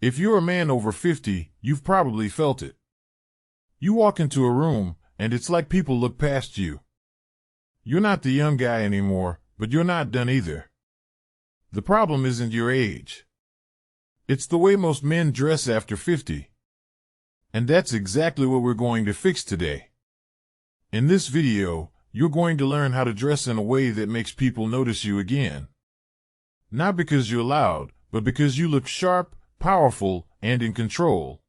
If you're a man over 50, you've probably felt it. You walk into a room, and it's like people look past you. You're not the young guy anymore, but you're not done either. The problem isn't your age. It's the way most men dress after 50. And that's exactly what we're going to fix today. In this video, you're going to learn how to dress in a way that makes people notice you again. Not because you're loud, but because you look sharp, powerful, and in control.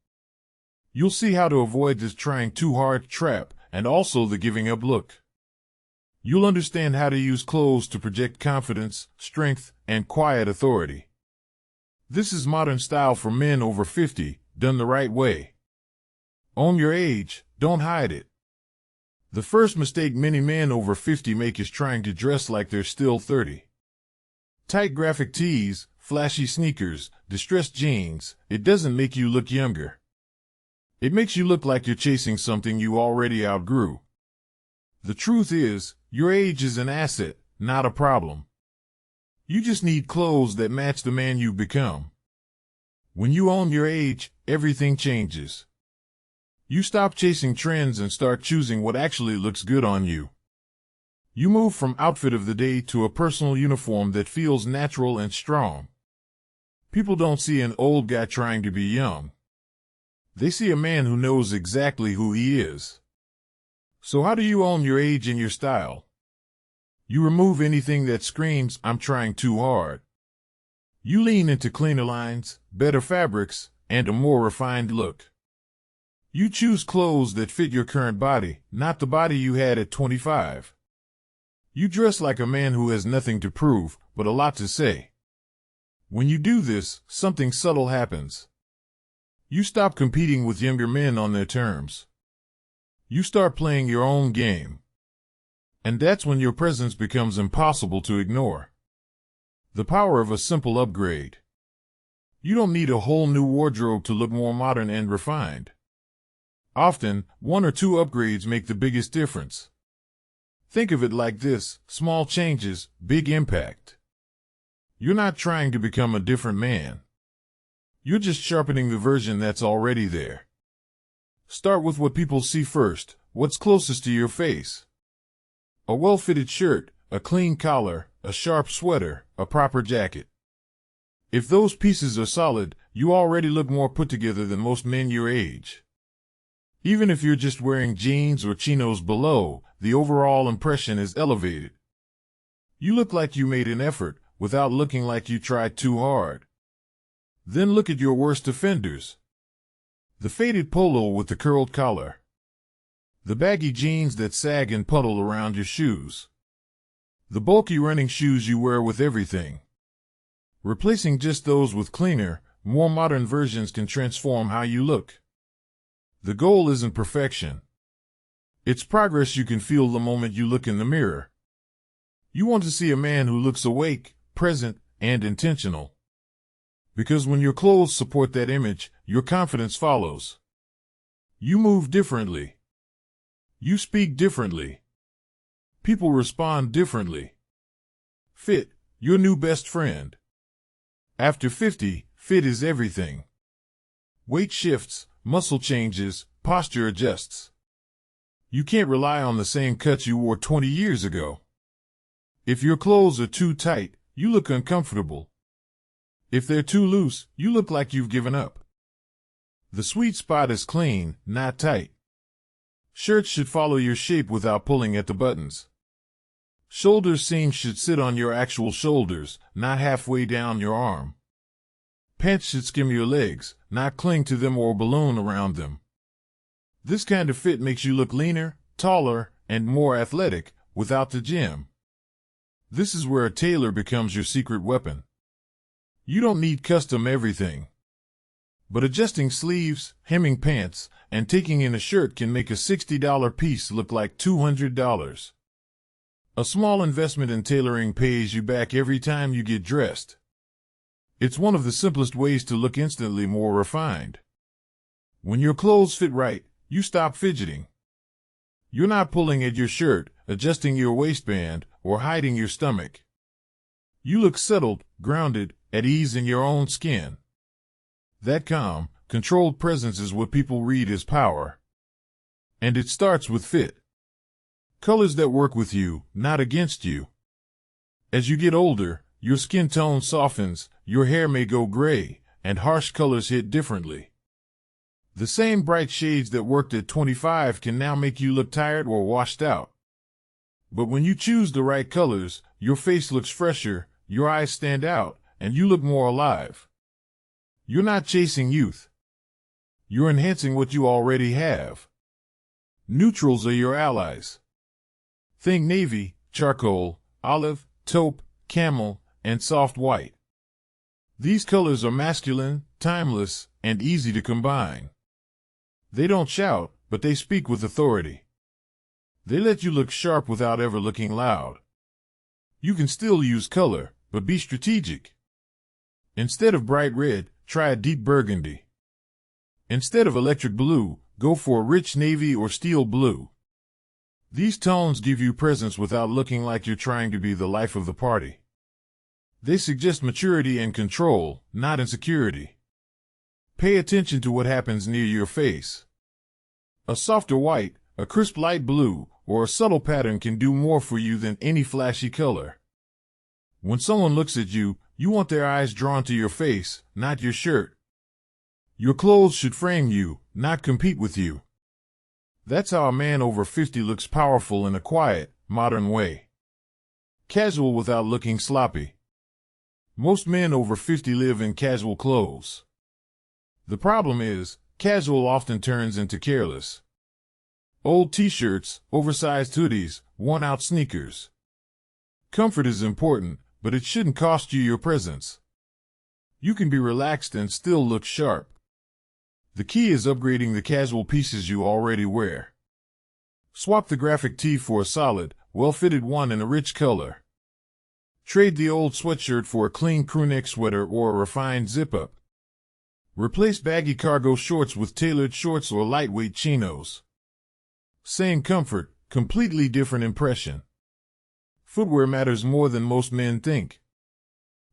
You'll see how to avoid this trying too hard trap and also the giving up look. You'll understand how to use clothes to project confidence, strength, and quiet authority. This is modern style for men over 50, done the right way. Own your age, don't hide it. The first mistake many men over 50 make is trying to dress like they're still 30. Tight graphic tees, flashy sneakers, distressed jeans, it doesn't make you look younger. It makes you look like you're chasing something you already outgrew. The truth is, your age is an asset, not a problem. You just need clothes that match the man you've become. When you own your age, everything changes. You stop chasing trends and start choosing what actually looks good on you. You move from outfit of the day to a personal uniform that feels natural and strong. People don't see an old guy trying to be young. They see a man who knows exactly who he is. So how do you own your age and your style? You remove anything that screams, "I'm trying too hard." You lean into cleaner lines, better fabrics, and a more refined look. You choose clothes that fit your current body, not the body you had at 25. You dress like a man who has nothing to prove, but a lot to say. When you do this, something subtle happens. You stop competing with younger men on their terms. You start playing your own game. And that's when your presence becomes impossible to ignore. The power of a simple upgrade. You don't need a whole new wardrobe to look more modern and refined. Often, one or two upgrades make the biggest difference. Think of it like this: small changes, big impact. You're not trying to become a different man. You're just sharpening the version that's already there. Start with what people see first, what's closest to your face. A well-fitted shirt, a clean collar, a sharp sweater, a proper jacket. If those pieces are solid, you already look more put together than most men your age. Even if you're just wearing jeans or chinos below, the overall impression is elevated. You look like you made an effort, without looking like you tried too hard. Then look at your worst offenders. The faded polo with the curled collar. The baggy jeans that sag and puddle around your shoes. The bulky running shoes you wear with everything. Replacing just those with cleaner, more modern versions can transform how you look. The goal isn't perfection. It's progress you can feel the moment you look in the mirror. You want to see a man who looks awake, present, and intentional. Because when your clothes support that image, your confidence follows. You move differently. You speak differently. People respond differently. Fit, your new best friend. After 50, fit is everything. Weight shifts, muscle changes, posture adjusts. You can't rely on the same cuts you wore 20 years ago. If your clothes are too tight, you look uncomfortable. If they're too loose, you look like you've given up. The sweet spot is clean, not tight. Shirts should follow your shape without pulling at the buttons. Shoulder seams should sit on your actual shoulders, not halfway down your arm. Pants should skim your legs, not cling to them or balloon around them. This kind of fit makes you look leaner, taller, and more athletic, without the gym. This is where a tailor becomes your secret weapon. You don't need custom everything. But adjusting sleeves, hemming pants, and taking in a shirt can make a $60 piece look like $200. A small investment in tailoring pays you back every time you get dressed. It's one of the simplest ways to look instantly more refined. When your clothes fit right, you stop fidgeting. You're not pulling at your shirt, adjusting your waistband, or hiding your stomach. You look settled, grounded, at ease in your own skin. That calm, controlled presence is what people read as power. And it starts with fit. Colors that work with you, not against you. As you get older, your skin tone softens, your hair may go gray, and harsh colors hit differently. The same bright shades that worked at 25 can now make you look tired or washed out. But when you choose the right colors, your face looks fresher, your eyes stand out, and you look more alive. You're not chasing youth. You're enhancing what you already have. Neutrals are your allies. Think navy, charcoal, olive, taupe, camel, and soft white. These colors are masculine, timeless, and easy to combine. They don't shout, but they speak with authority. They let you look sharp without ever looking loud. You can still use color, but be strategic. Instead of bright red, try a deep burgundy. Instead of electric blue, go for a rich navy or steel blue. These tones give you presence without looking like you're trying to be the life of the party. They suggest maturity and control, not insecurity. Pay attention to what happens near your face. A softer white, a crisp light blue, or a subtle pattern can do more for you than any flashy color. When someone looks at you, you want their eyes drawn to your face, not your shirt. Your clothes should frame you, not compete with you. That's how a man over 50 looks powerful in a quiet, modern way. Casual without looking sloppy. Most men over 50 live in casual clothes. The problem is, casual often turns into careless. Old t-shirts, oversized hoodies, worn-out sneakers. Comfort is important, but it shouldn't cost you your presence. You can be relaxed and still look sharp. The key is upgrading the casual pieces you already wear. Swap the graphic tee for a solid, well-fitted one in a rich color. Trade the old sweatshirt for a clean crewneck sweater or a refined zip-up. Replace baggy cargo shorts with tailored shorts or lightweight chinos. Same comfort, completely different impression. Footwear matters more than most men think.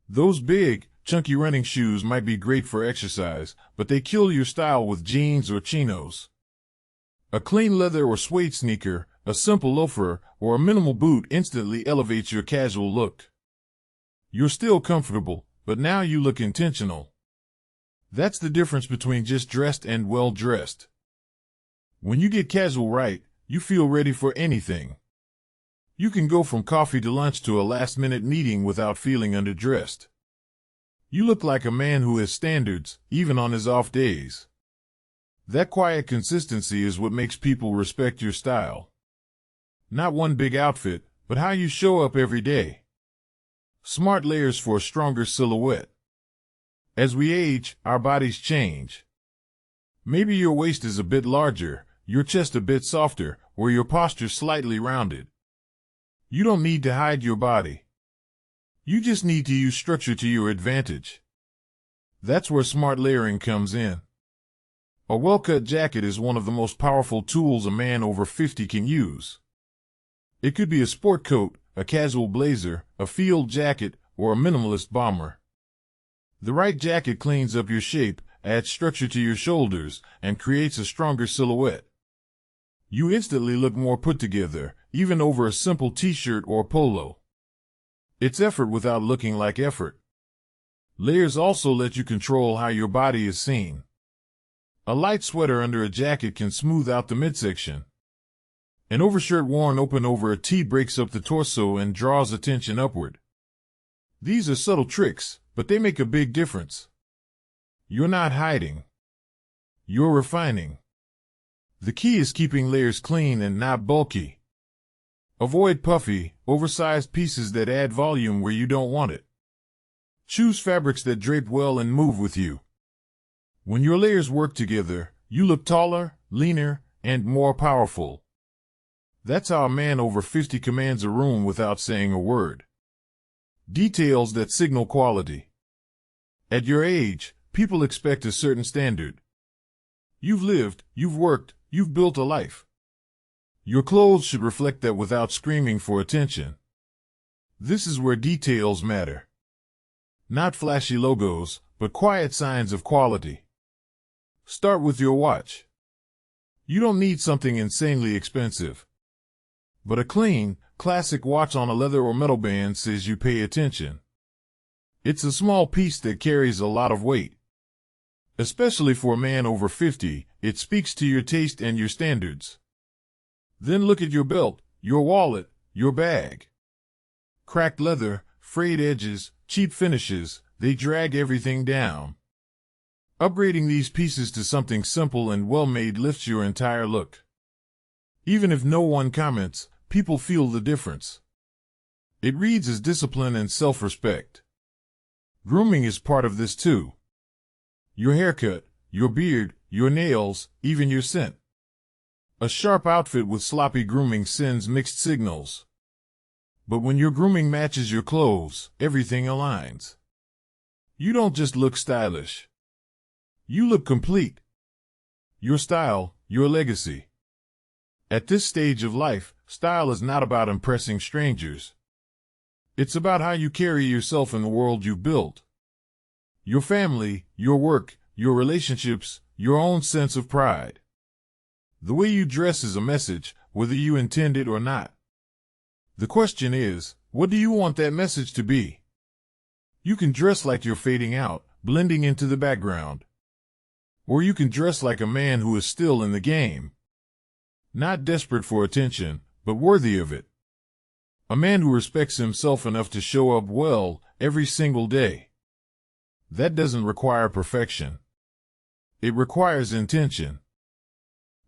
Those big, chunky running shoes might be great for exercise, but they kill your style with jeans or chinos. A clean leather or suede sneaker, a simple loafer, or a minimal boot instantly elevates your casual look. You're still comfortable, but now you look intentional. That's the difference between just dressed and well-dressed. When you get casual right, you feel ready for anything. You can go from coffee to lunch to a last-minute meeting without feeling underdressed. You look like a man who has standards, even on his off days. That quiet consistency is what makes people respect your style. Not one big outfit, but how you show up every day. Smart layers for a stronger silhouette. As we age, our bodies change. Maybe your waist is a bit larger, your chest a bit softer, or your posture slightly rounded. You don't need to hide your body. You just need to use structure to your advantage. That's where smart layering comes in. A well-cut jacket is one of the most powerful tools a man over 50 can use. It could be a sport coat, a casual blazer, a field jacket, or a minimalist bomber. The right jacket cleans up your shape, adds structure to your shoulders, and creates a stronger silhouette. You instantly look more put together, even over a simple t-shirt or polo. It's effort without looking like effort. Layers also let you control how your body is seen. A light sweater under a jacket can smooth out the midsection. An overshirt worn open over a tee breaks up the torso and draws attention upward. These are subtle tricks, but they make a big difference. You're not hiding. You're refining. The key is keeping layers clean and not bulky. Avoid puffy, oversized pieces that add volume where you don't want it. Choose fabrics that drape well and move with you. When your layers work together, you look taller, leaner, and more powerful. That's how a man over 50 commands a room without saying a word. Details that signal quality. At your age, people expect a certain standard. You've lived, you've worked, you've built a life. Your clothes should reflect that without screaming for attention. This is where details matter. Not flashy logos, but quiet signs of quality. Start with your watch. You don't need something insanely expensive. But a clean, classic watch on a leather or metal band says you pay attention. It's a small piece that carries a lot of weight. Especially for a man over 50, it speaks to your taste and your standards. Then look at your belt, your wallet, your bag. Cracked leather, frayed edges, cheap finishes, they drag everything down. Upgrading these pieces to something simple and well-made lifts your entire look. Even if no one comments, people feel the difference. It reads as discipline and self-respect. Grooming is part of this too. Your haircut, your beard, your nails, even your scent. A sharp outfit with sloppy grooming sends mixed signals. But when your grooming matches your clothes, everything aligns. You don't just look stylish. You look complete. Your style, your legacy. At this stage of life, style is not about impressing strangers. It's about how you carry yourself in the world you've built. Your family, your work, your relationships, your own sense of pride. The way you dress is a message, whether you intend it or not. The question is, what do you want that message to be? You can dress like you're fading out, blending into the background. Or you can dress like a man who is still in the game. Not desperate for attention, but worthy of it. A man who respects himself enough to show up well every single day. That doesn't require perfection. It requires intention.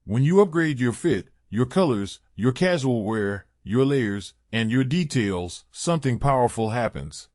When you upgrade your fit, your colors, your casual wear, your layers, and your details, something powerful happens.